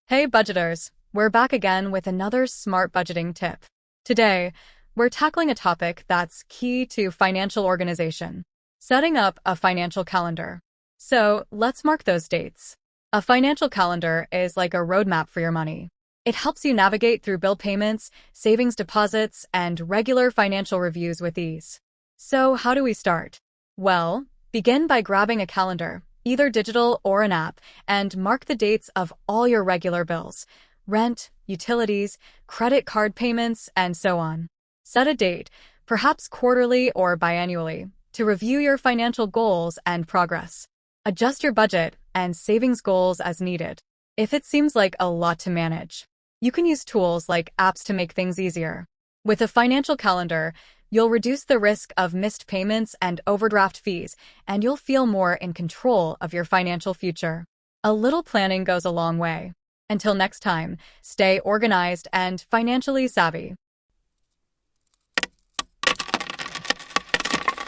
Hey budgeters, we're back again with another smart budgeting tip. Today, we're tackling a topic that's key to financial organization, setting up a financial calendar. So, let's mark those dates. A financial calendar is like a roadmap for your money. It helps you navigate through bill payments, savings deposits, and regular financial reviews with ease. So, how do we start? Well, begin by grabbing a calendar, either digital or an app, and mark the dates of all your regular bills, rent, utilities, credit card payments, and so on. Set a date, perhaps quarterly or biannually, to review your financial goals and progress. Adjust your budget and savings goals as needed. If it seems like a lot to manage, you can use tools like apps to make things easier. With a financial calendar, you'll reduce the risk of missed payments and overdraft fees, and you'll feel more in control of your financial future. A little planning goes a long way. Until next time, stay organized and financially savvy.